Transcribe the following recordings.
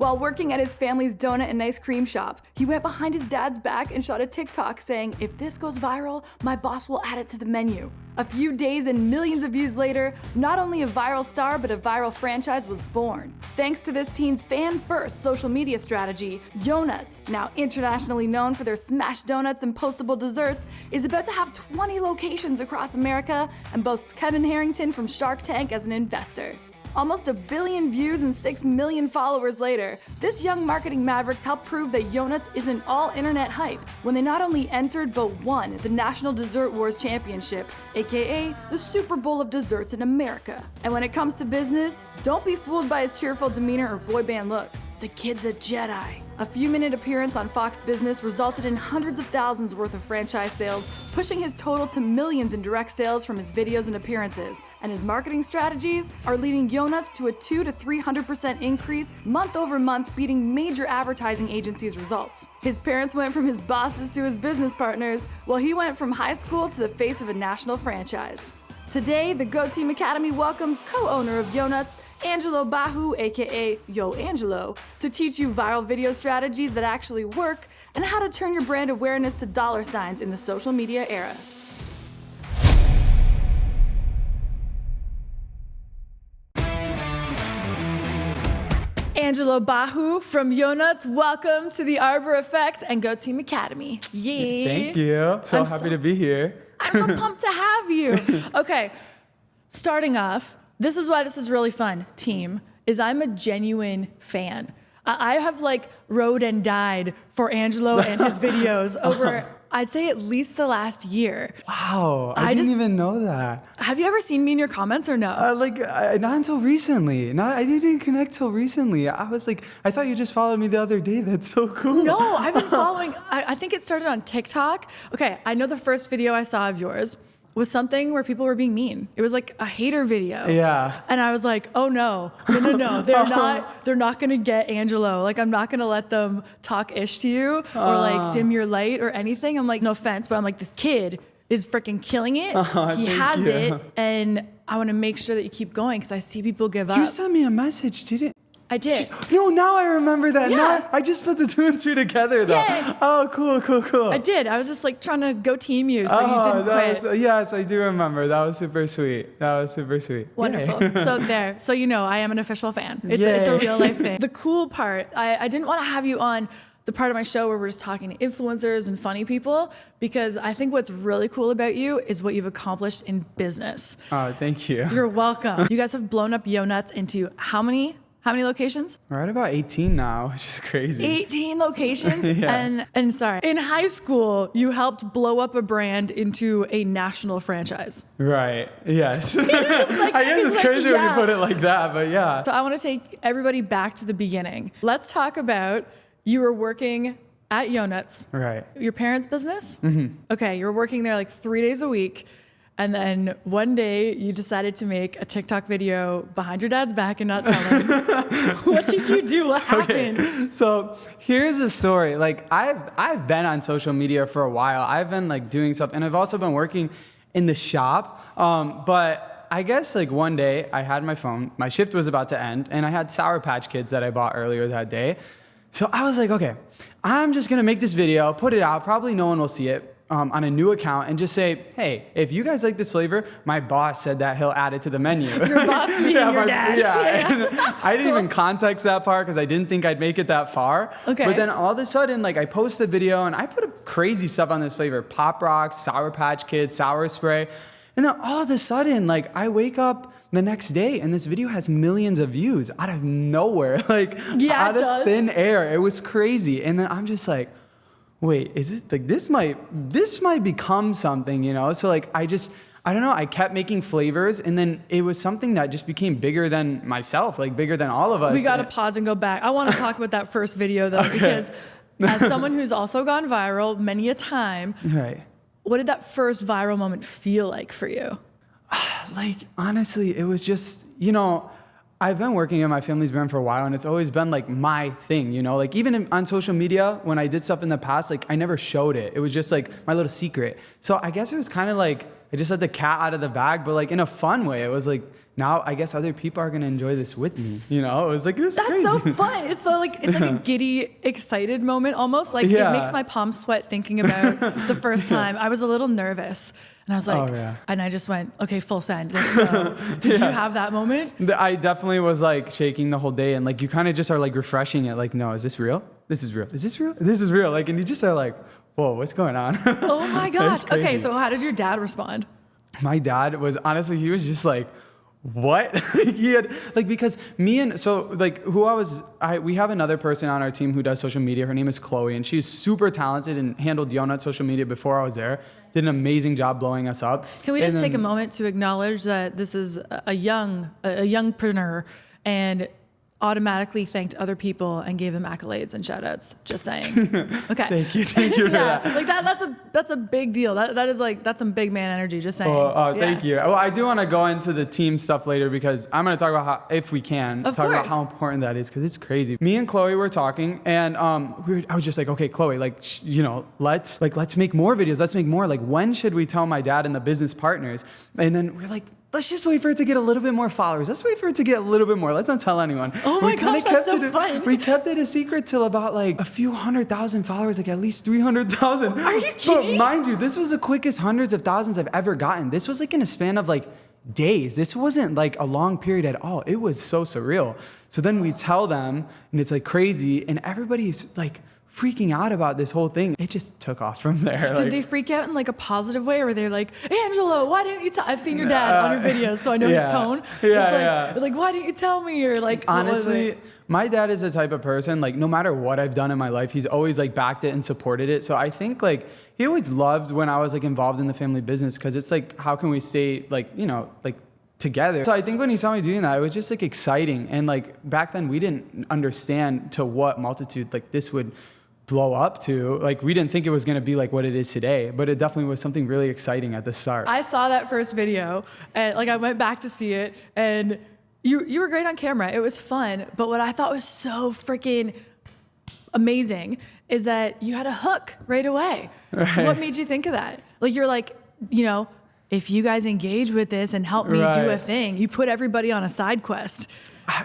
While working at his family's donut and ice cream shop, he went behind his dad's back and shot a TikTok saying, "If this goes viral, my boss will add it to the menu." A few days and millions of views later, not only a viral star, but a viral franchise was born. Thanks to this teen's fan-first social media strategy, Yonuts, now internationally known for their smashed donuts and postable desserts, is about to have 20 locations across America and boasts Kevin Harrington from Shark Tank as an investor. Almost 1 billion views and 6 million followers later, this young marketing maverick helped prove that Yonuts isn't all internet hype when they not only entered but won the National Dessert Wars Championship, aka the Super Bowl of desserts in America. And when it comes to business, don't be fooled by his cheerful demeanor or boy band looks. The kid's a Jedi. A few-minute appearance on Fox Business resulted in hundreds of thousands worth of franchise sales, pushing his total to millions in direct sales from his videos and appearances. And his marketing strategies are leading Yonuts to a 200 to 300% increase month over month, beating major advertising agencies' results. His parents went from his bosses to his business partners, while he went from high school to the face of a national franchise. Today, the GOTEAM Academy welcomes co-owner of Yonuts, Nicole Arbour, aka Yoangelo, to teach you viral video strategies that actually work and how to turn your brand awareness to dollar signs in the social media era. Nicole Arbour from Yonuts, welcome to the Arbour Effect and GOTEAM Academy. Yeah. Thank you. So happy to be here. I'm so pumped to have you. Okay, starting off, this is why this is really fun, team, is I'm a genuine fan. I have rode and died for Angelo and his videos over, I'd say at least the last year. Wow, I didn't even know that. Have you ever seen me in your comments or no? Not until recently. I didn't connect till recently. I thought you just followed me the other day. That's so cool. No, I've been following, I think it started on TikTok. Okay, I know the first video I saw of yours was something where people were being mean. It was like a hater video. Yeah. And I was like, oh no. They're not gonna get Angelo. I'm not gonna let them talk ish to you or dim your light or anything. I'm like, no offense, but I'm like, this kid is freaking killing it. He has it. And I wanna make sure that you keep going because I see people give up. You sent me a message, didn't? I did. No, now I remember that. Yeah. Now I just put the 2 and 2 together though. Yay. Oh, cool. I did. I was just trying to go team you so you didn't quit. Yes, I do remember. That was super sweet. Wonderful. Yay. So I am an official fan. It's a real life thing. The cool part, I didn't want to have you on the part of my show where we're just talking to influencers and funny people, because I think what's really cool about you is what you've accomplished in business. Oh, thank you. You're welcome. You guys have blown up Yonuts into how many locations? We're at about 18 now, which is crazy. 18 locations? Yeah. And sorry, in high school, you helped blow up a brand into a national franchise. Right, yes. I guess it's crazy when you put it like that, but yeah. So I want to take everybody back to the beginning. Let's talk about you were working at Yonuts. Right. Your parents' business? Mm-hmm. Okay, you were working there 3 days a week. And then one day you decided to make a TikTok video behind your dad's back and not tell him. What did you do? What happened? Okay. So here's a story. I've been on social media for a while. I've been doing stuff, and I've also been working in the shop. But I guess one day I had my phone. My shift was about to end, and I had Sour Patch Kids that I bought earlier that day. So I was like, okay, I'm just gonna make this video, put it out. Probably no one will see it. On a new account and just say, hey, if you guys like this flavor, my boss said that he'll add it to the menu. Your boss being your dad. Yeah. And I didn't even context that part because I didn't think I'd make it that far. Okay. But then all of a sudden, I posted a video and I put up crazy stuff on this flavor. Pop Rocks, Sour Patch Kids, Sour Spray. And then all of a sudden, I wake up the next day and this video has millions of views out of nowhere. Out of thin air. It was crazy. And then I'm just like, wait, is it this might become something, So I don't know, I kept making flavors and then it was something that just became bigger than myself, bigger than all of us. We got to pause and go back. I want to talk about that first video though, because as someone who's also gone viral many a time, right. What did that first viral moment feel like for you? Honestly, it was just, I've been working in my family's brand for a while and it's always been my thing, even on social media, when I did stuff in the past, I never showed it. It was just my little secret. So I guess it was kind of I just let the cat out of the bag, but like in a fun way. It was like, now I guess other people are gonna enjoy this with me. You know, it was That's crazy. so fun. It's so like a giddy, excited moment almost. Like it makes my palms sweat thinking about the first time. I was a little nervous. And I was like, and I just went, okay, full send, let's go. Did you have that moment? I definitely was like shaking the whole day, and like you kind of just are like refreshing it. Like, no, is this real? This is real. Is this real? This is real. Like, and you just are like, whoa, what's going on? Oh my gosh. Okay, so how did your dad respond? My dad was honestly, he was just like, what? He had like, because me and so like we have another person on our team who does social media. Her name is Chloe, and she's super talented and handled Yonuts social media before I was there. Did an amazing job blowing us up. Can we just take a moment to acknowledge that this is a youngpreneur and automatically thanked other people and gave them accolades and shout outs. Just saying. Okay. Thank you for that. Like that's a big deal. That's some big man energy. Just saying. Thank you. Well, I do want to go into the team stuff later because I'm going to talk about how, if we can, about how important that is because it's crazy. Me and Chloe were talking and I was just like, okay, Chloe, like, let's make more videos. Let's make more. Like, when should we tell my dad and the business partners? And then we're like, let's just wait for it to get a little bit more followers. Let's wait for it to get a little bit more. Let's not tell anyone. Oh my gosh, that's so fun. We kept it a secret till about like a few 100,000 followers, like at least 300,000. Are you kidding? But mind you, this was the quickest hundreds of thousands I've ever gotten. This was like in a span of like days. This wasn't like a long period at all. It was so surreal. So then we tell them and it's like crazy and everybody's like freaking out about this whole thing. It just took off from there. Did they freak out in like a positive way, or were they like, Angelo, why didn't you tell? I've seen your dad on your videos, so I know his tone. Like, why didn't you tell me? Or like, honestly, my dad is the type of person, like, no matter what I've done in my life, he's always like backed it and supported it. So I think like he always loved when I was like involved in the family business, because it's like, how can we stay like, like together? So I think when he saw me doing that, it was just like exciting. And like back then we didn't understand to what multitude like this would blow up to. Like, we didn't think it was going to be like what it is today, but it definitely was something really exciting at the start. I saw that first video and like I went back to see it, and you were great on camera. It was fun, but what I thought was so freaking amazing is that you had a hook right away. Right. What made you think of that? Like, you're like, if you guys engage with this and help me do a thing, you put everybody on a side quest.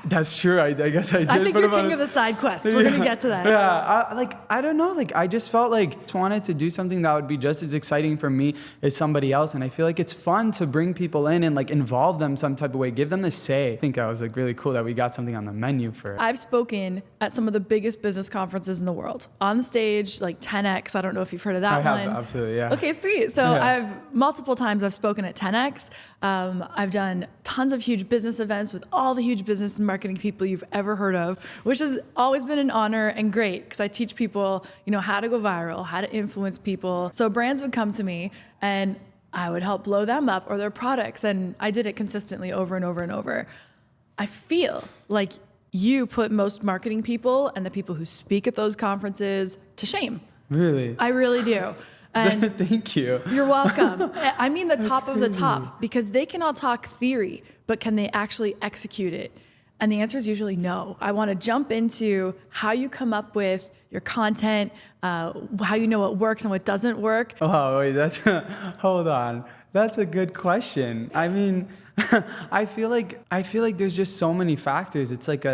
That's true. I guess I did. I think you're king of the side quests. We're going to get to that. Yeah. I don't know. Like, I just felt like I wanted to do something that would be just as exciting for me as somebody else. And I feel like it's fun to bring people in and like involve them some type of way, give them the say. I think that was like really cool that we got something on the menu for it. I've spoken at some of the biggest business conferences in the world. On stage, like 10X. I don't know if you've heard of that one. I have, absolutely, yeah. Okay, sweet. So multiple times I've spoken at 10X. I've done tons of huge business events with all the huge business and marketing people you've ever heard of, which has always been an honor and great because I teach people, how to go viral, how to influence people. So brands would come to me and I would help blow them up or their products, and I did it consistently over and over and over. I feel like you put most marketing people and the people who speak at those conferences to shame. Really? I really do. And thank you. You're welcome. I mean the top of the top, because they can all talk theory, but can they actually execute it? And the answer is usually no. I want to jump into how you come up with your content, how you know what works and what doesn't work. Oh, wait, hold on. That's a good question. I mean, I feel like there's just so many factors. It's like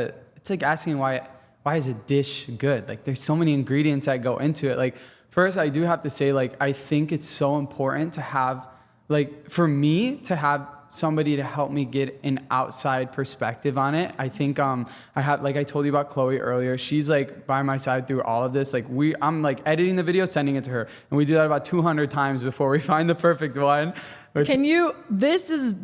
asking why is a dish good? Like, there's so many ingredients that go into it. Like, first, I do have to say, like, I think it's so important to have, like, for me to have somebody to help me get an outside perspective on it. I think I have, like I told you about Chloe earlier, she's like by my side through all of this. Like, I'm like editing the video, sending it to her, and we do that about 200 times before we find the perfect one. This is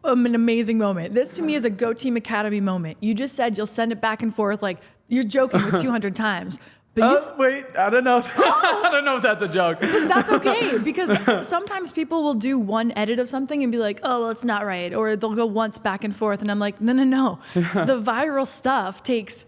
an amazing moment. This to me is a GOTEAM Academy moment. You just said you'll send it back and forth, like you're joking with 200 times. But wait, I don't know. I don't know if that's a joke. That's okay, because sometimes people will do one edit of something and be like, oh, well, it's not right. Or they'll go once back and forth. And I'm like, no. The viral stuff takes,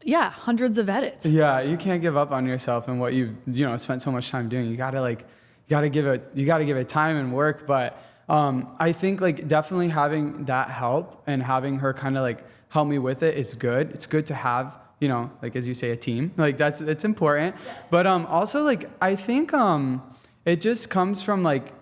hundreds of edits. Yeah, you can't give up on yourself and what you've spent so much time doing. You gotta give it time and work. But I think like definitely having that help and having her kind of like help me with it is good. It's good to have, like, as you say, a team. Like, it's important. But also, like, I think it just comes from, like,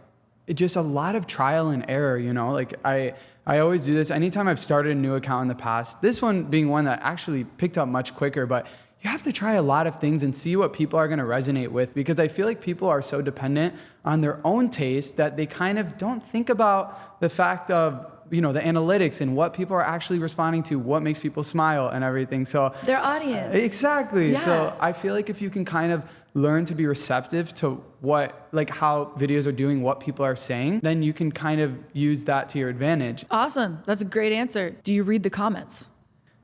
just a lot of trial and error, you know, like I always do this anytime I've started a new account in the past, this one being one that actually picked up much quicker, but you have to try a lot of things and see what people are going to resonate with, because I feel like people are so dependent on their own taste that they kind of don't think about the fact of, you know, the analytics and what people are actually responding to, what makes people smile and everything. So their audience. Exactly. Yeah. So I feel like if you can kind of learn to be receptive to what, like how videos are doing, what people are saying, then you can kind of use that to your advantage. Awesome. That's a great answer. Do you read the comments?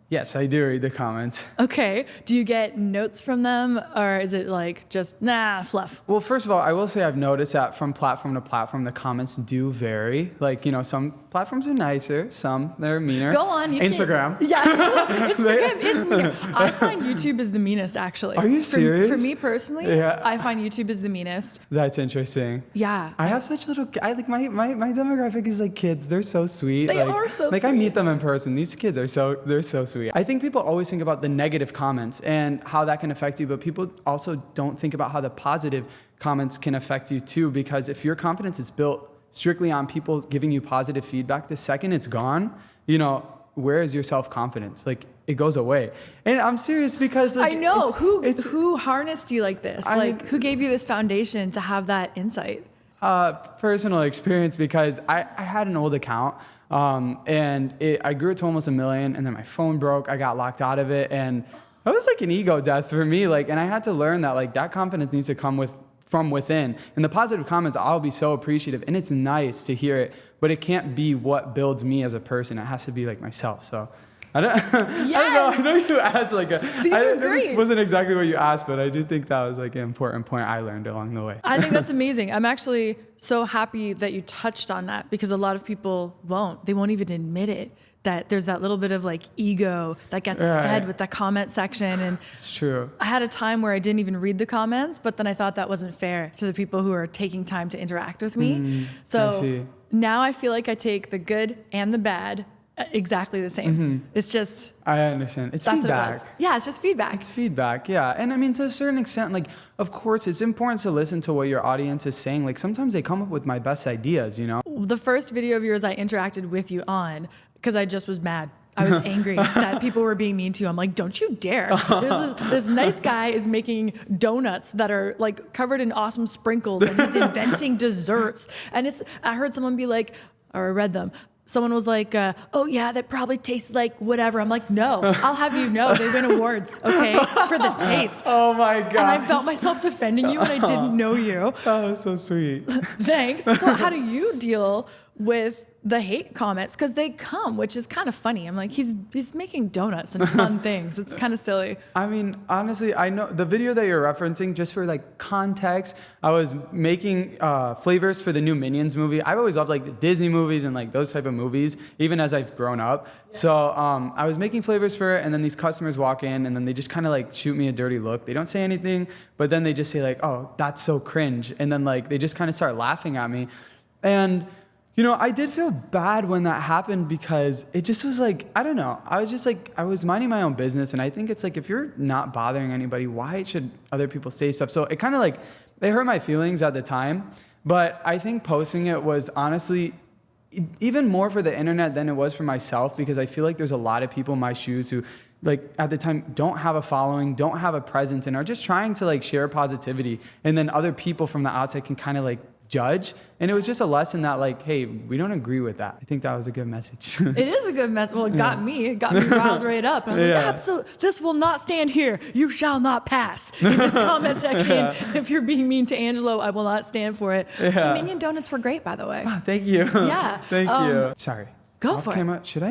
Yes, I do read the comments. Okay. Do you get notes from them, or is it like just, nah, fluff? Well, first of all, I will say I've noticed that from platform to platform, the comments do vary. Like, you know, some platforms are nicer, some they're meaner. Go on. Instagram. Yeah. Instagram is mean. I find YouTube is the meanest, actually. Are you serious? For me personally, Yeah. I find YouTube is the meanest. That's interesting. Yeah. I have such little, I like my demographic is like kids. They're so sweet. They like, are so like I sweet. meet them in person. These kids are they're so sweet. I think people always think about the negative comments and how that can affect you, but people also don't think about how the positive comments can affect you too, because if your confidence is built strictly on people giving you positive feedback, the second it's gone, you know, where is your self-confidence? Like, it goes away. And I'm serious because like, I know. Who harnessed you like this? Who gave you this foundation to have that insight? Personal experience, because I had an old account and I grew it to almost 1 million, and then my phone broke. I got locked out of it, and it was like an ego death for me. Like, and I had to learn that like that confidence needs to come from within. And the positive comments, I'll be so appreciative, and it's nice to hear it, but it can't be what builds me as a person. It has to be like myself. So I don't know. I know you asked like These are great. It wasn't exactly what you asked, but I do think that was like an important point I learned along the way. I think that's amazing. I'm actually so happy that you touched on that, because a lot of people won't. They won't even admit it, that there's that little bit of like ego that gets fed with the comment section. And it's true. I had a time where I didn't even read the comments, but then I thought that wasn't fair to the people who are taking time to interact with me. So now I feel like I take the good and the bad exactly the same. It's just, I understand. It's feedback. Yeah, it's just feedback. It's feedback, yeah. And I mean, to a certain extent, like, of course, it's important to listen to what your audience is saying. Like, sometimes they come up with my best ideas, you know? The first video of yours I interacted with you on, because I just was mad. I was angry that people were being mean to you. I'm like, don't you dare. This nice guy is making donuts that are like covered in awesome sprinkles, and he's inventing desserts. And I heard someone be like, or I read them, someone was like, oh yeah, that probably tastes like whatever. I'm like, no, I'll have you know, they win awards, okay, for the taste. Oh my God. And I felt myself defending you, and I didn't know you. Oh, so sweet. Thanks. So how do you deal with the hate comments? Because they come, which is kind of funny. I'm like, he's making donuts and fun things. It's kind of silly. I mean, honestly, I know the video that you're referencing, just for like context, I was making flavors for the new Minions movie. I've always loved like the Disney movies and like those type of movies, even as I've grown up. Yeah. So I was making flavors for it, and then these customers walk in, and then they just kind of like shoot me a dirty look. They don't say anything, but then they just say like, oh, that's so cringe. And then like they just kind of start laughing at me. And you know, I did feel bad when that happened, because it just was like, I don't know. I was just like, I was minding my own business. And I think it's like, if you're not bothering anybody, why should other people say stuff? So it kind of like, it hurt my feelings at the time. But I think posting it was honestly even more for the internet than it was for myself, because I feel like there's a lot of people in my shoes who like at the time don't have a following, don't have a presence, and are just trying to like share positivity. And then other people from the outside can kind of like judge. And it was just a lesson that like, hey, we don't agree with that. I think that was a good message. It is a good message. Well, it got me riled right up. And I'm like, absolutely, this will not stand here. You shall not pass in this comment section. If you're being mean to Yoangelo, I will not stand for it. The Minion donuts were great, by the way. Oh, thank you. Yeah. Thank you. Sorry. Go for it. Should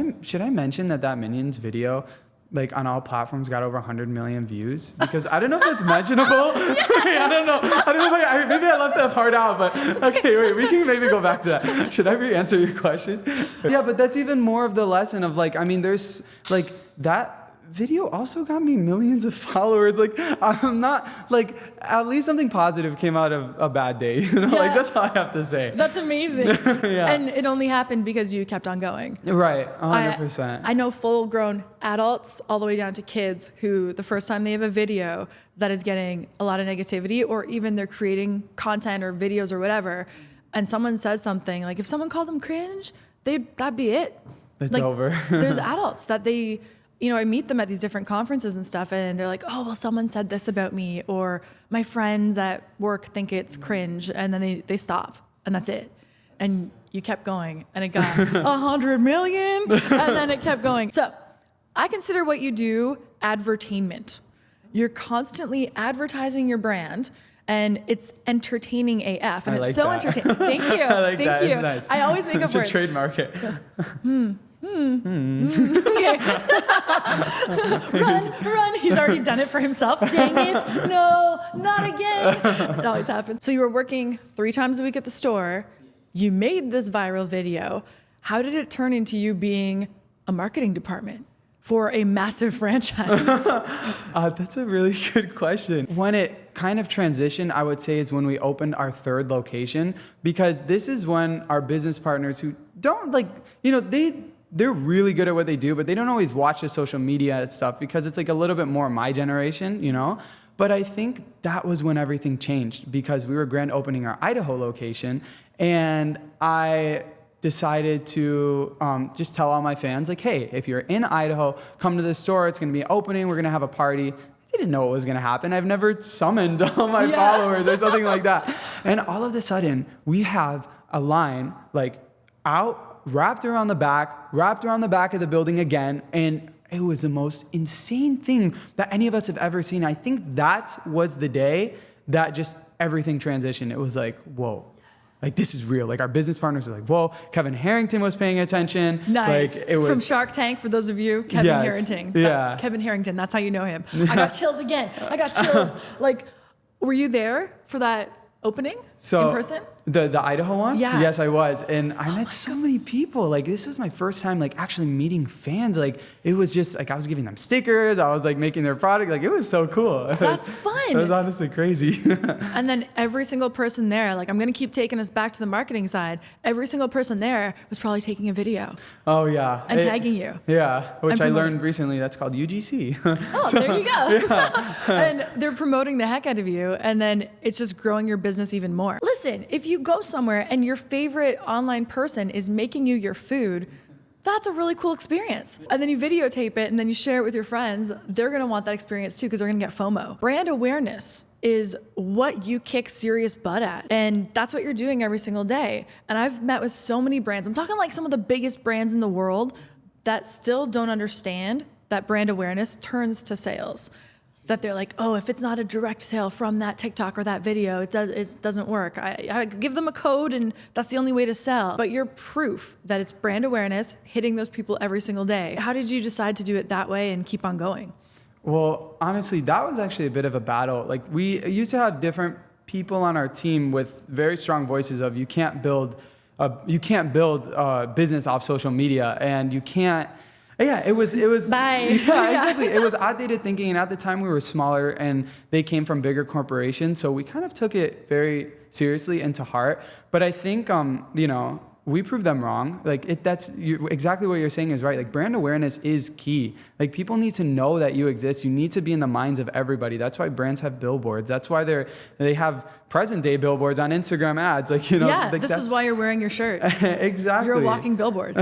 I mention that Minions video, like on all platforms, got over 100 million views? Because I don't know if it's mentionable. Yes. I don't know if maybe I left that part out, but okay, wait, we can maybe go back to that. Should I re-answer your question? Yeah, but that's even more of the lesson of like, I mean, there's like that video also got me millions of followers. Like, I'm not like, at least something positive came out of a bad day, you know? Like, that's all I have to say. That's amazing. And it only happened because you kept on going. Right, 100%. I know full-grown adults all the way down to kids who the first time they have a video that is getting a lot of negativity, or even they're creating content or videos or whatever, and someone says something, like if someone called them cringe, that'd be it. It's like, over. There's adults that I meet them at these different conferences and stuff, and they're like, oh, well, someone said this about me, or my friends at work think it's cringe, and then they stop, and that's it. And you kept going, and it got 100 million, and then it kept going. So I consider what you do advertainment. You're constantly advertising your brand, and it's entertaining AF, and it's so entertaining. Thank you. I like Thank that. you. It's nice. I always make up should words. trademark it. Okay. Run. He's already done it for himself. Dang it. No, not again. It always happens. So you were working 3 times a week at the store. You made this viral video. How did it turn into you being a marketing department for a massive franchise? That's a really good question. When it kind of transitioned, I would say, is when we opened our 3rd location, because this is when our business partners who don't they're really good at what they do, but they don't always watch the social media stuff because it's like a little bit more my generation, But I think that was when everything changed, because we were grand opening our Idaho location, and I decided to just tell all my fans, like, hey, if you're in Idaho, come to the store. It's going to be opening. We're going to have a party. They didn't know what was going to happen. I've never summoned all my followers or something like that. And all of a sudden, we have a line like wrapped around the back of the building again. And it was the most insane thing that any of us have ever seen. I think that was the day that just everything transitioned. It was like, whoa. Like, this is real. Like, our business partners were like, whoa, Kevin Harrington was paying attention. Nice. Like, it was from Shark Tank, for those of you, Kevin Harrington. Yeah. Kevin Harrington, that's how you know him. I got chills again. I got chills. Like, were you there for that opening in person? The Idaho one? Yeah. Yes, I was. And I met so many people. Like, this was my first time, like, actually meeting fans. Like, it was just, like, I was giving them stickers. I was, like, making their product. Like, it was so cool. That's fun. It was honestly crazy. And then every single person there, like, I'm going to keep taking us back to the marketing side. Every single person there was probably taking a video. Oh, yeah. And tagging you. Yeah, which I learned recently. That's called UGC. Oh, so, there you go. Yeah. And they're promoting the heck out of you. And then it's just growing your business even more. Listen, if you go somewhere and your favorite online person is making you your food, that's a really cool experience. And then you videotape it and then you share it with your friends. They're gonna want that experience too, because they're gonna get FOMO. Brand awareness is what you kick serious butt at. And that's what you're doing every single day. And I've met with so many brands. I'm talking like some of the biggest brands in the world that still don't understand that brand awareness turns to sales. That they're like, oh, if it's not a direct sale from that TikTok or that video, it doesn't work. I give them a code and that's the only way to sell. But you're proof that it's brand awareness hitting those people every single day. How did you decide to do it that way and keep on going? Well, honestly, that was actually a bit of a battle. Like, we used to have different people on our team with very strong voices of you can't build a business off social media, and you can't. Yeah, it was. Bye. Yeah, exactly. It was outdated thinking, and at the time we were smaller, and they came from bigger corporations, so we kind of took it very seriously and to heart. But I think, we proved them wrong. Like, exactly what you're saying is right. Like, brand awareness is key. Like, people need to know that you exist. You need to be in the minds of everybody. That's why brands have billboards. That's why they have present day billboards on Instagram ads. Like, Yeah, like this is why you're wearing your shirt. Exactly. You're a walking billboard.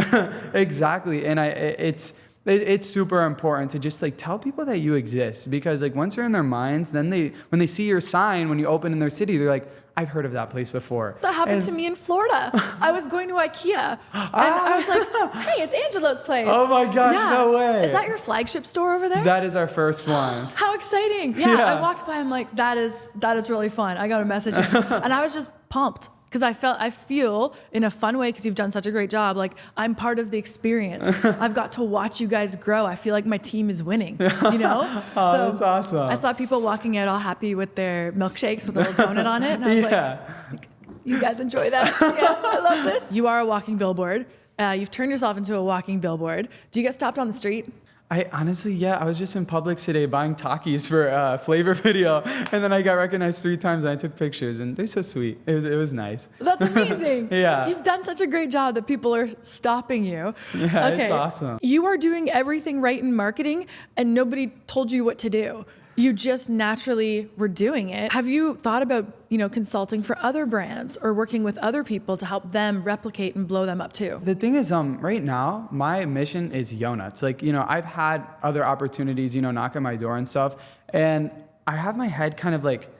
Exactly. And it's super important to just like tell people that you exist, because like once you're in their minds, then when they see your sign when you open in their city, they're like, I've heard of that place before. That happened to me in Florida. I was going to IKEA and I was like, hey, it's Angelo's place. Oh my gosh, yeah. No way. Is that your flagship store over there? That is our first one. How exciting. Yeah, I walked by, I'm like, that is really fun. I got a message in. And I was just pumped. Because I feel in a fun way, because you've done such a great job, like I'm part of the experience. I've got to watch you guys grow. I feel like my team is winning, Oh, so that's awesome. I saw people walking out all happy with their milkshakes with a little donut on it. And I was like, you guys enjoy that? Yeah, I love this. You are a walking billboard. You've turned yourself into a walking billboard. Do you get stopped on the street? I honestly, I was just in Publix today buying Takis for a flavor video, and then I got recognized 3 times and I took pictures, and they're so sweet. It was nice. That's amazing. Yeah. You've done such a great job that people are stopping you. Yeah, okay. It's awesome. You are doing everything right in marketing, and nobody told you what to do. You just naturally were doing it. Have you thought about, consulting for other brands or working with other people to help them replicate and blow them up too? The thing is, right now, my mission is Yonuts. Like, I've had other opportunities, knock on my door and stuff. And I have my head kind of like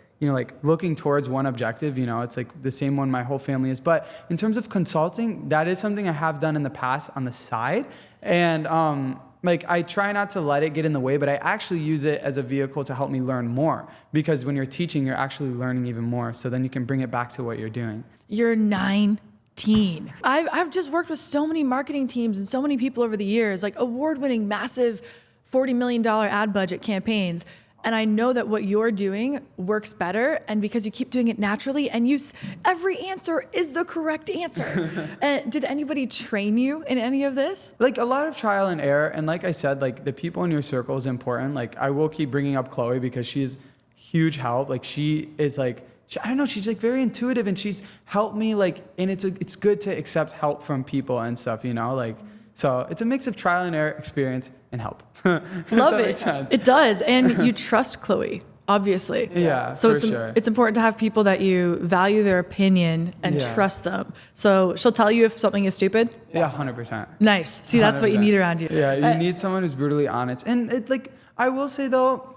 looking towards one objective, it's like the same one my whole family is. But in terms of consulting, that is something I have done in the past on the side. And, I try not to let it get in the way, but I actually use it as a vehicle to help me learn more. Because when you're teaching, you're actually learning even more. So then you can bring it back to what you're doing. You're 19. I've just worked with so many marketing teams and so many people over the years, like award-winning, massive $40 million ad budget campaigns. And I know that what you're doing works better, and because you keep doing it naturally, and every answer is the correct answer. Did anybody train you in any of this? Like a lot of trial and error, and like I said, like the people in your circle is important. Like I will keep bringing up Chloe because she's huge help. Like she is like, I don't know, she's like very intuitive, and she's helped me and it's good to accept help from people and stuff, So it's a mix of trial and error, experience, and help. Love it. It does. And you trust Chloe, obviously. Yeah, so sure. It's important to have people that you value their opinion and trust them. So she'll tell you if something is stupid? Yeah, 100%. Nice. See, that's 100%. what you need around you. Yeah, you need someone who's brutally honest. And I will say though,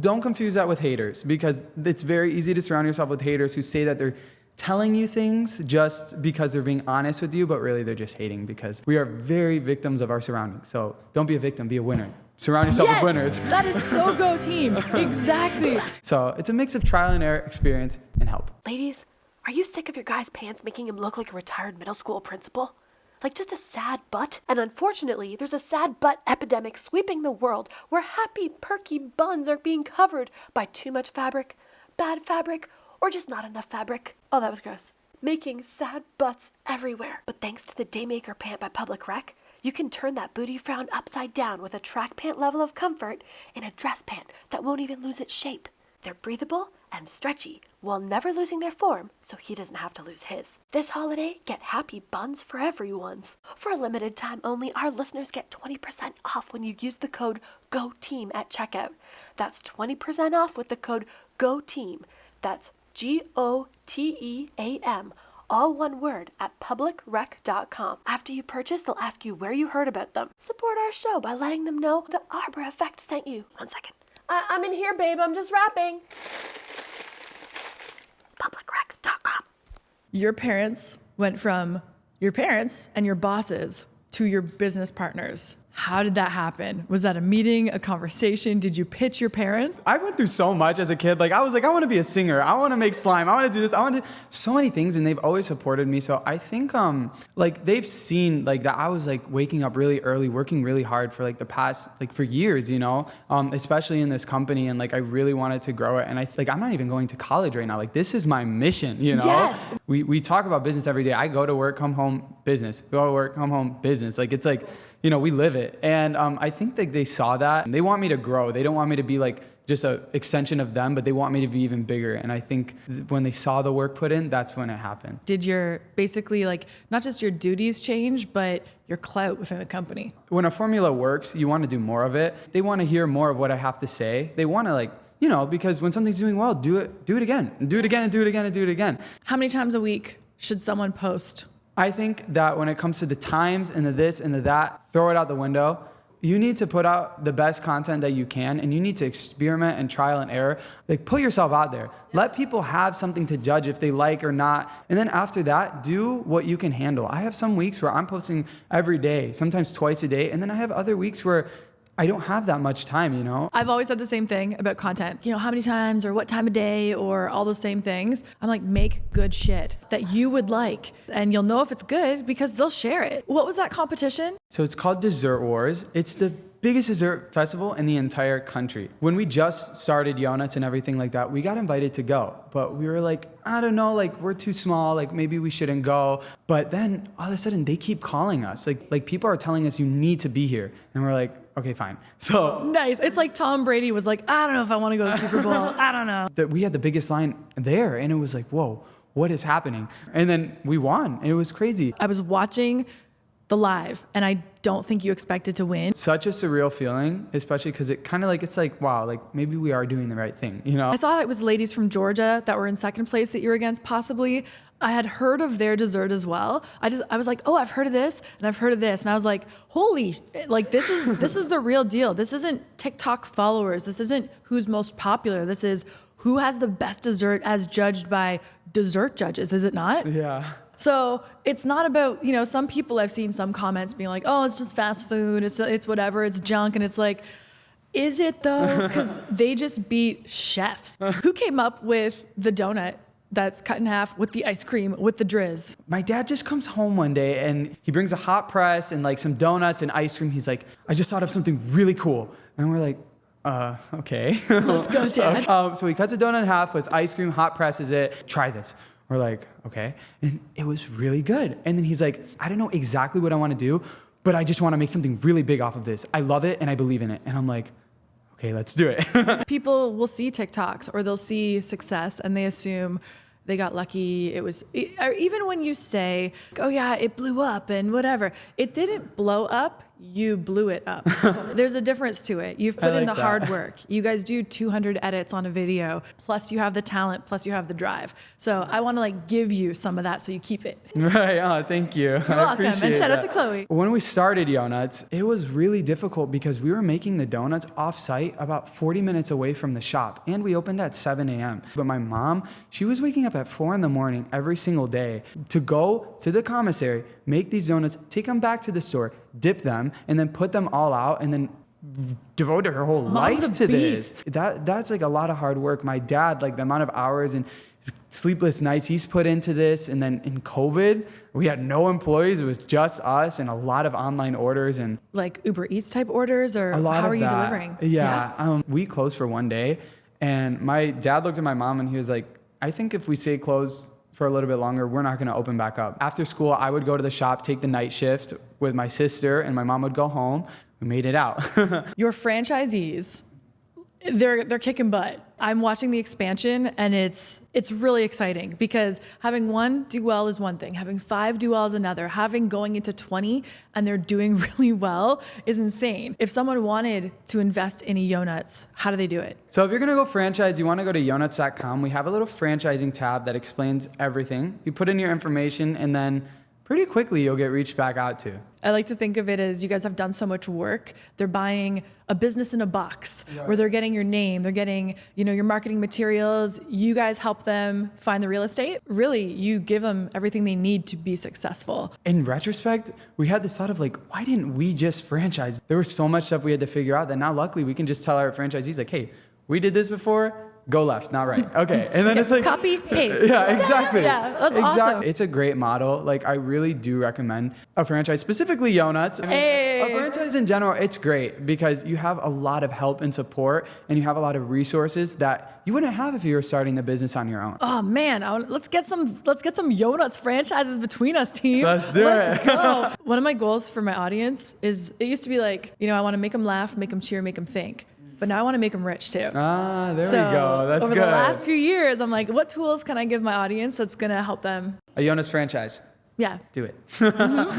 don't confuse that with haters, because it's very easy to surround yourself with haters who say that they're telling you things just because they're being honest with you, but really they're just hating, because we are very victims of our surroundings. So don't be a victim, be a winner. Surround yourself with winners. That is so GOTEAM. Exactly. So it's a mix of trial and error, experience, and help. Ladies, are you sick of your guy's pants making him look like a retired middle school principal? Like just a sad butt? And unfortunately, there's a sad butt epidemic sweeping the world where happy, perky buns are being covered by too much fabric, bad fabric, or just not enough fabric. Oh, that was gross. Making sad butts everywhere. But thanks to the Daymaker pant by Public Rec, you can turn that booty frown upside down with a track pant level of comfort in a dress pant that won't even lose its shape. They're breathable and stretchy while never losing their form, so he doesn't have to lose his. This holiday, get happy buns for everyone's. For a limited time only, our listeners get 20% off when you use the code GOTEAM at checkout. That's 20% off with the code GOTEAM. That's GOTEAM, all one word, at publicrec.com. After you purchase, they'll ask you where you heard about them. Support our show by letting them know the Arbour Effect sent you. 1 second. I'm in here, babe. I'm just rapping. publicrec.com. Your parents went from your parents and your bosses to your business partners. How did that happen? Was that a meeting, a conversation? Did you pitch your parents? I went through so much as a kid. I was like, I want to be a singer. I want to make slime. I want to do this. I want to do so many things, and they've always supported me. So I think, they've seen that I was waking up really early, working really hard for the past, for years, especially in this company. And I really wanted to grow it. And I'm not even going to college right now. This is my mission, Yes. We talk about business every day. I go to work, come home, business. Go to work, come home, business. We live it. And I think they saw that. And they want me to grow. They don't want me to be just an extension of them, but they want me to be even bigger. And I think when they saw the work put in, that's when it happened. Did your, basically, not just your duties change, but your clout within the company? When a formula works, you want to do more of it. They want to hear more of what I have to say. They want to because when something's doing well, do it again, and do it again, and do it again, and do it again. How many times a week should someone post? I think that when it comes to the times and the this and the that, throw it out the window. You need to put out the best content that you can, and you need to experiment and trial and error. Put yourself out there. Let people have something to judge if they like or not. And then after that, do what you can handle. I have some weeks where I'm posting every day, sometimes twice a day. And then I have other weeks where I don't have that much time, I've always said the same thing about content. How many times or what time of day or all those same things. I'm make good shit that you would like. And you'll know if it's good because they'll share it. What was that competition? So it's called Dessert Wars. It's the biggest dessert festival in the entire country. When we just started Yonuts and everything like that, we got invited to go. But we were I don't know, we're too small, maybe we shouldn't go. But then all of a sudden they keep calling us. People are telling us you need to be here. And we're okay, fine. So nice. It's Tom Brady was I don't know if I want to go to the Super Bowl. I don't know. That we had the biggest line there, and it was whoa, what is happening? And then we won, and it was crazy. I was watching the live, and I don't think you expected to win. Such a surreal feeling, especially because it kind of like, it's like, wow, like maybe we are doing the right thing, you know? I thought it was ladies from Georgia that were in second place that you were against, possibly. I had heard of their dessert as well. I was like, oh, I've heard of this and I've heard of this. And I was like, holy, like this is the real deal. This isn't TikTok followers. This isn't who's most popular. This is who has the best dessert as judged by dessert judges, is it not? Yeah. So it's not about, you know, some people, I've seen some comments being like, oh, it's just fast food. It's whatever, it's junk. And it's like, is it though? Because they just beat chefs. Who came up with the donut that's cut in half with the ice cream, with the drizz? My dad just comes home one day and he brings a hot press and like some donuts and ice cream. He's like, I just thought of something really cool. And we're like, okay. Let's go, Dad. So he cuts a donut in half, puts ice cream, hot presses it. Try this. We're like, okay. And it was really good. And then he's like, I don't know exactly what I want to do, but I just want to make something really big off of this. I love it and I believe in it. And I'm like, okay, let's do it. People will see TikToks or they'll see success and they assume they got lucky. Or even when you say, oh yeah, it blew up and whatever, it didn't blow up. You blew it up. There's a difference to it. You've put in the hard work. You guys do 200 edits on a video, plus you have the talent, plus you have the drive. So I want to like give you some of that so you keep it. Right. Oh, thank you. You're welcome. And shout out to Chloe. When we started Yonuts, it was really difficult because we were making the donuts off-site about 40 minutes away from the shop, and we opened at 7 a.m. But my mom, she was waking up at 4 in the morning every single day to go to the commissary, make these donuts, take them back to the store, dip them, and then put them all out, and then devoted her whole Mom's life a to beast. this. That's like a lot of hard work. My dad, like the amount of hours and sleepless nights he's put into this, and then in COVID, we had no employees. It was just us and a lot of online orders and like Uber Eats type orders, or a lot how of are you that. delivering? Yeah. We closed for one day, and my dad looked at my mom and he was like, I think if we stay closed for a little bit longer, we're not going to open back up. After school, I would go to the shop, take the night shift with my sister, and my mom would go home. We made it out. Your franchisees, they're kicking butt. I'm watching the expansion and it's really exciting because having one do well is one thing. Having 5 do well is another. Having going into 20 and they're doing really well is insane. If someone wanted to invest in a Yonuts, how do they do it? So if you're going to go franchise, you want to go to Yonutz.com. We have a little franchising tab that explains everything. You put in your information and then pretty quickly you'll get reached back out to. I like to think of it as you guys have done so much work. They're buying a business in a box where they're getting your name, they're getting, your marketing materials. You guys help them find the real estate. Really, you give them everything they need to be successful. In retrospect, we had this thought of like, why didn't we just franchise? There was so much stuff we had to figure out that now luckily we can just tell our franchisees like, hey, we did this before. Go left, not right. Okay. And then it's like copy, paste. Yeah, exactly. Yeah, that's awesome. It's a great model. Like I really do recommend a franchise, specifically Yonuts. I mean, a franchise in general, it's great because you have a lot of help and support and you have a lot of resources that you wouldn't have if you were starting the business on your own. Oh man, let's get some Yonuts franchises between us, team. Let's do it. Go. One of my goals for my audience is, it used to be like, I want to make them laugh, make them cheer, make them think. But now I want to make them rich too. Ah, there we go. That's over good. The last few years, I'm like, what tools can I give my audience that's going to help them? A Yonuts franchise. Yeah. Do it.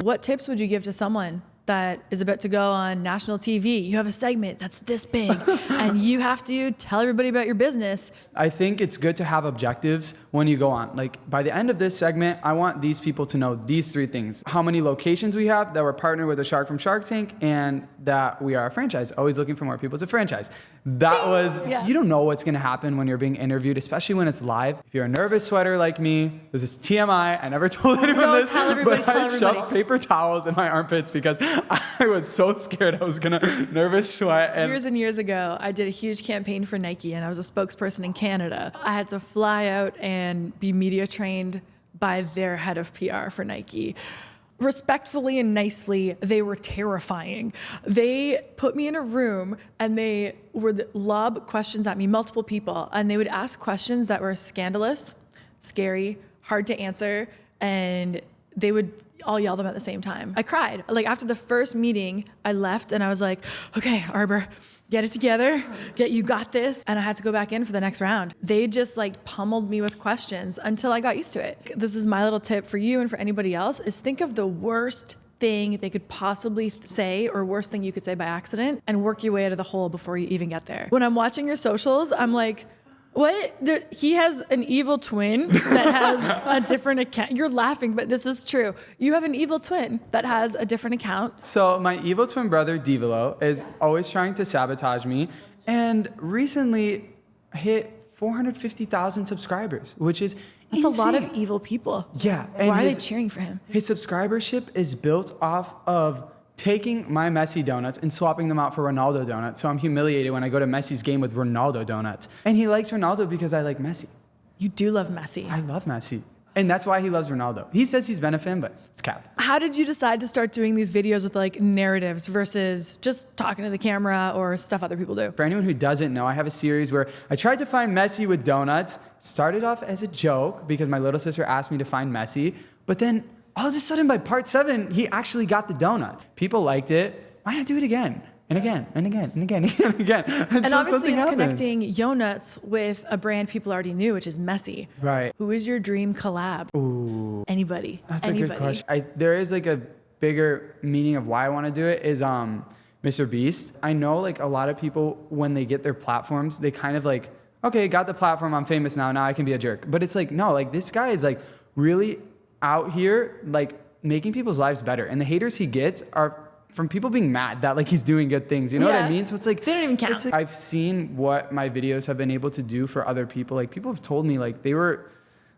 What tips would you give to someone that is about to go on national TV? You have a segment that's this big and you have to tell everybody about your business. I think it's good to have objectives when you go on. Like by the end of this segment, I want these people to know these 3 things. How many locations we have, that we're partnered with a shark from Shark Tank, and that we are a franchise, always looking for more people to franchise. You don't know what's gonna happen when you're being interviewed, especially when it's live. If you're a nervous sweater like me, this is TMI, I never told anyone this, but I shoved paper towels in my armpits because I was so scared I was gonna nervous sweat. And years and years ago, I did a huge campaign for Nike and I was a spokesperson in Canada. I had to fly out and be media trained by their head of PR for Nike. Respectfully and nicely, they were terrifying. They put me in a room and they would lob questions at me, multiple people, and they would ask questions that were scandalous, scary, hard to answer, and they would all yell them at the same time. I cried. Like after the first meeting, I left and I was like, okay, Arbour, get it together, you got this. And I had to go back in for the next round. They just like pummeled me with questions until I got used to it. This is my little tip for you and for anybody else is think of the worst thing they could possibly say, or worst thing you could say by accident, and work your way out of the hole before you even get there. When I'm watching your socials, I'm like, what? He has an evil twin that has a different account. You're laughing, but this is true. You have an evil twin that has a different account. So my evil twin brother, Divolo, is always trying to sabotage me, and recently hit 450,000 subscribers, which is That's insane. a lot of evil people. Yeah. And why are they cheering for him? His subscribership is built off of taking my Messi donuts and swapping them out for Ronaldo donuts. So I'm humiliated when I go to Messi's game with Ronaldo donuts. And he likes Ronaldo because I like Messi. You do love Messi. I love Messi. And that's why he loves Ronaldo. He says he's been a fan, but it's cap. How did you decide to start doing these videos with like narratives versus just talking to the camera or stuff other people do? For anyone who doesn't know, I have a series where I tried to find Messi with donuts. Started off as a joke because my little sister asked me to find Messi. But then all of a sudden by part 7, he actually got the donuts. People liked it. Why not do it again? And again, and again, and again, and again. And so obviously it's connecting Yonuts with a brand people already knew, which is Messi. Right. Who is your dream collab? Ooh. Anybody. That's Anybody. a good question. There is like a bigger meaning of why I want to do it is Mr. Beast. I know like a lot of people, when they get their platforms, they kind of like, okay, got the platform, I'm famous now I can be a jerk. But it's like, no, like this guy is like really out here like making people's lives better. And the haters he gets are from people being mad that like he's doing good things. You know what I mean? So it's like, they don't even count. Like, I've seen what my videos have been able to do for other people. Like people have told me like they were,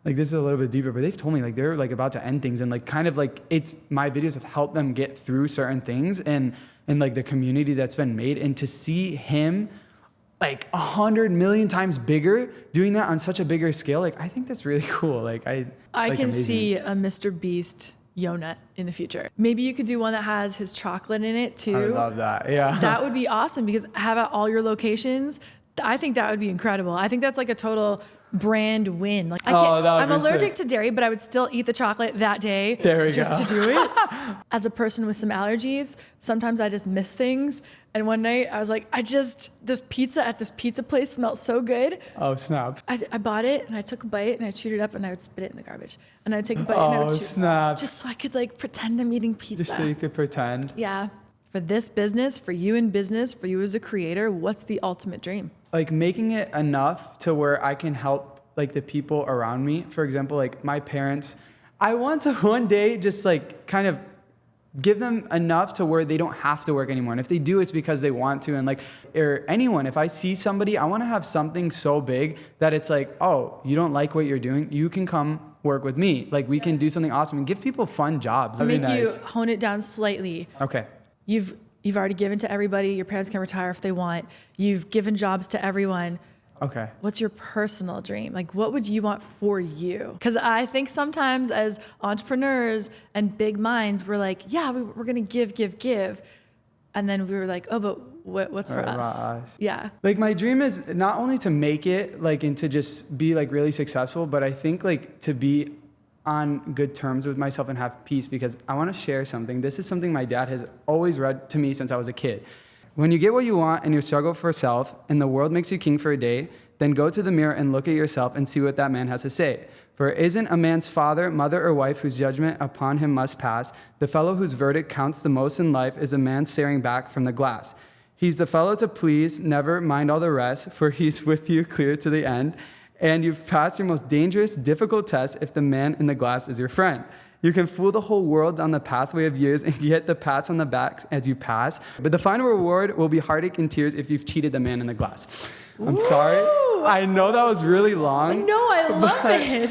like this is a little bit deeper, but they've told me like they're like about to end things and like kind of like it's my videos have helped them get through certain things and like the community that's been made. And to see him like 100 million times bigger doing that on such a bigger scale, like I think that's really cool. Like I like, can amazing. see a Mr. Beast Yonut in the future. Maybe you could do one that has his chocolate in it too. I would love that. Yeah. That would be awesome because have at all your locations. I think that would be incredible. I think that's like a total brand win. Like I'm allergic to dairy, but I would still eat the chocolate that day just to do it. As a person with some allergies, sometimes I just miss things. And one night I was like, this pizza at this pizza place smelled so good. Oh, snap. I bought it and I took a bite and I chewed it up and I would spit it in the garbage. And I'd take a bite and I would chew snap. it. Just so I could like pretend I'm eating pizza. Just so you could pretend. Yeah. For this business, for you in business, for you as a creator, what's the ultimate dream? Like making it enough to where I can help like the people around me. For example, like my parents, I want to one day just like kind of give them enough to where they don't have to work anymore. And if they do, it's because they want to. And like, or anyone, if I see somebody, I want to have something so big that it's like, oh, you don't like what you're doing? You can come work with me. Like we can do something awesome and give people fun jobs. Make you hone it down slightly. Okay. You've already given to everybody. Your parents can retire if they want. You've given jobs to everyone. Okay. What's your personal dream? Like, what would you want for you? Because I think sometimes as entrepreneurs and big minds, we're like, yeah, we're going to give. And then we were like, oh, but what's for us? Yeah. Like my dream is not only to make it like and to just be like really successful, but I think like to be on good terms with myself and have peace because I want to share something. This is something my dad has always read to me since I was a kid. When you get what you want and you struggle for self and the world makes you king for a day, then go to the mirror and look at yourself and see what that man has to say. For isn't a man's father, mother, or wife whose judgment upon him must pass, the fellow whose verdict counts the most in life is a man staring back from the glass. He's the fellow to please, never mind all the rest, for he's with you clear to the end. And you've passed your most dangerous, difficult test if the man in the glass is your friend. You can fool the whole world on the pathway of years and get the pats on the back as you pass. But the final reward will be heartache and tears if you've cheated the man in the glass. I'm sorry. I know that was really long. No, I love it.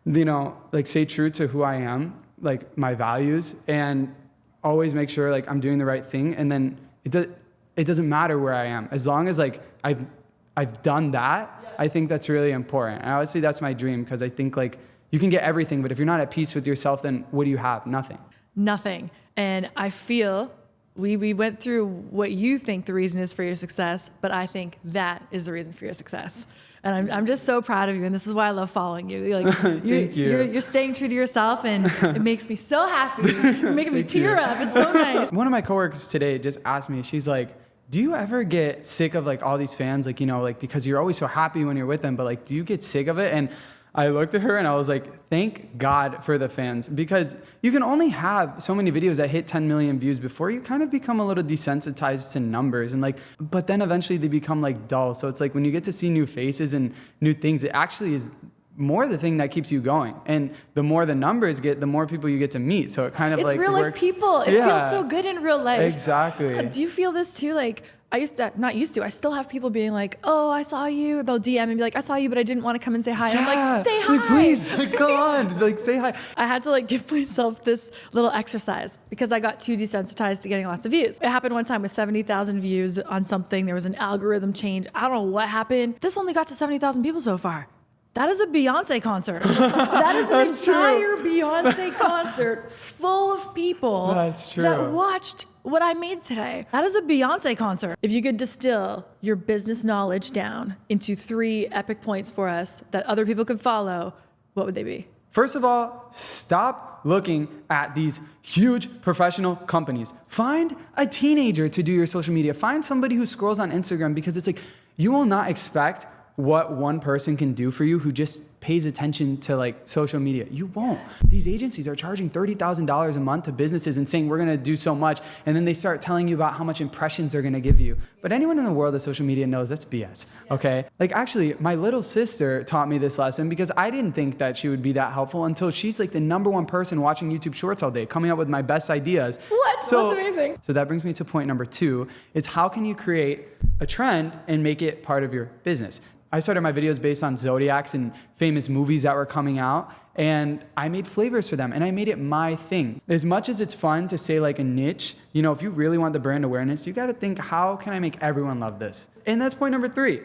You know, like say true to who I am, like my values, and always make sure like I'm doing the right thing. And then it doesn't matter where I am. As long as like I've done that, I think that's really important. And I would say that's my dream because I think like you can get everything, but if you're not at peace with yourself, then what do you have? Nothing. Nothing. And I feel we went through what you think the reason is for your success, but I think that is the reason for your success. And I'm just so proud of you, and this is why I love following you. Like, Thank you. You're staying true to yourself, and it makes me so happy. You're making me tear up. It's so nice. One of my coworkers today just asked me, she's like, do you ever get sick of like all these fans? Like, you know, like because you're always so happy when you're with them, but like, do you get sick of it? And I looked at her and I was like, thank God for the fans, because you can only have so many videos that hit 10 million views before you kind of become a little desensitized to numbers, and like, but then eventually they become like dull. So it's like when you get to see new faces and new things, it actually is more the thing that keeps you going. And the more the numbers get, the more people you get to meet. So it kind of It's like real works. life people. It feels so good in real life. Exactly. Do you feel this too? Like, I still have people being like, oh, I saw you. They'll DM and be like, I saw you, but I didn't want to come and say hi. And I'm like, say hi. Like, please, like, go on, like, say hi. I had to like give myself this little exercise because I got too desensitized to getting lots of views. It happened one time with 70,000 views on something. There was an algorithm change. I don't know what happened. This only got to 70,000 people so far. That is a Beyonce concert. That is an entire Beyonce concert full of people that watched what I made today. That is a Beyonce concert. If you could distill your business knowledge down into 3 epic points for us that other people could follow, what would they be? First of all, stop looking at these huge professional companies. Find a teenager to do your social media. Find somebody who scrolls on Instagram, because it's like, you will not expect what one person can do for you who just pays attention to like social media. You won't. These agencies are charging $30,000 a month to businesses and saying, we're gonna do so much. And then they start telling you about how much impressions they're gonna give you. But anyone in the world of social media knows that's BS, okay? Like, actually, my little sister taught me this lesson, because I didn't think that she would be that helpful until she's like the #1 person watching YouTube Shorts all day, coming up with my best ideas. What? That's amazing. So that brings me to point number 2, is how can you create a trend and make it part of your business? I started my videos based on zodiacs and famous movies that were coming out, and I made flavors for them, and I made it my thing. As much as it's fun to say like a niche, you know, if you really want the brand awareness, you gotta think, how can I make everyone love this? And that's point number 3,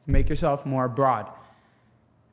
make yourself more broad.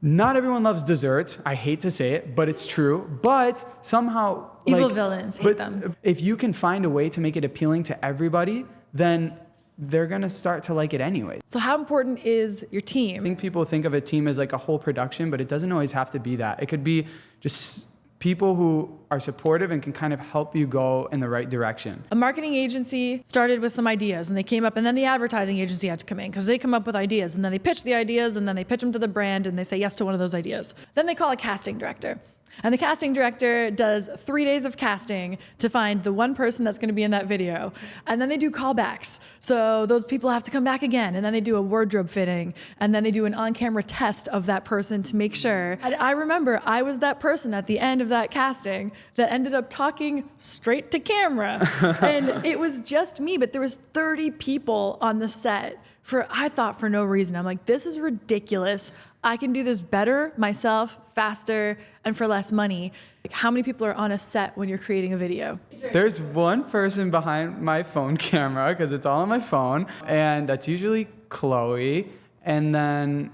Not everyone loves desserts. I hate to say it, but it's true. But somehow, Evil villains hate them. If you can find a way to make it appealing to everybody, then they're gonna start to like it anyway. So how important is your I team? think people think of a team as like a whole production, but it doesn't always have to be that. It could be just people who are supportive and can kind of help you go in the right direction. A marketing agency started with some ideas and they came up, and then the advertising agency had to come in because they come up with ideas, and then they pitch the ideas, and then they pitch them to the brand, and they say yes to one of those ideas. Then they call a casting director. And the casting director does 3 days of casting to find the one person that's going to be in that video. And then they do callbacks. So those people have to come back again. And then they do a wardrobe fitting. And then they do an on-camera test of that person to make sure. And I remember I was that person at the end of that casting that ended up talking straight to camera. And it was just me, but there was 30 people on the set I thought for no reason. I'm like, this is ridiculous. I can do this better myself, faster, and for less money. Like, how many people are on a set when you're creating a video? There's one person behind my phone camera, because it's all on my phone, and that's usually Chloe. And then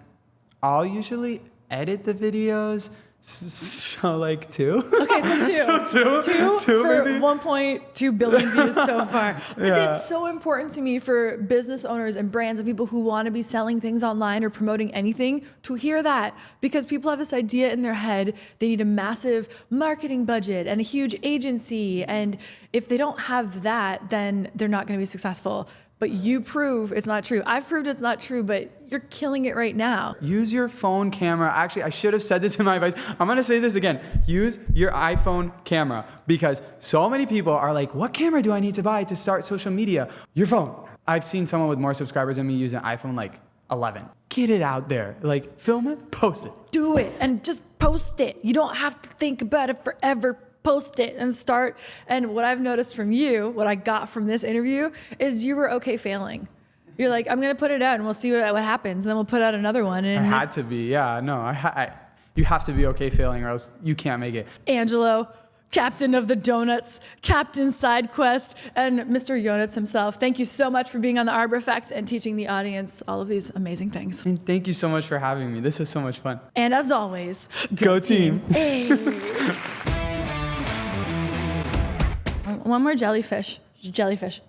I'll usually edit the videos. So like 2. Okay, so 2. Two for maybe? 1.2 billion views so far. It's so important to me for business owners and brands and people who want to be selling things online or promoting anything to hear that, because people have this idea in their head they need a massive marketing budget and a huge agency, and if they don't have that, then they're not going to be successful. But you prove it's not true. I've proved it's not true, but you're killing it right now. Use your phone camera. Actually, I should have said this in my advice. I'm gonna say this again. Use your iPhone camera, because so many people are like, what camera do I need to buy to start social media? Your phone. I've seen someone with more subscribers than me use an iPhone like 11. Get it out there. Like, film it, post it. Do it, and just post it. You don't have to think about it forever. Post it and start. And what I've noticed from you, what I got from this interview, is you were okay failing. You're like, I'm gonna put it out and we'll see what happens, and then we'll put out another one. And I had to be, yeah, no, you have to be okay failing, or else you can't make it. Angelo, captain of the Donuts, Captain SideQuest, and Mr. Yonuts himself, thank you so much for being on the Arbour Effect and teaching the audience all of these amazing things. And thank you so much for having me. This was so much fun. And as always, go team. Hey. One more jellyfish. Jellyfish.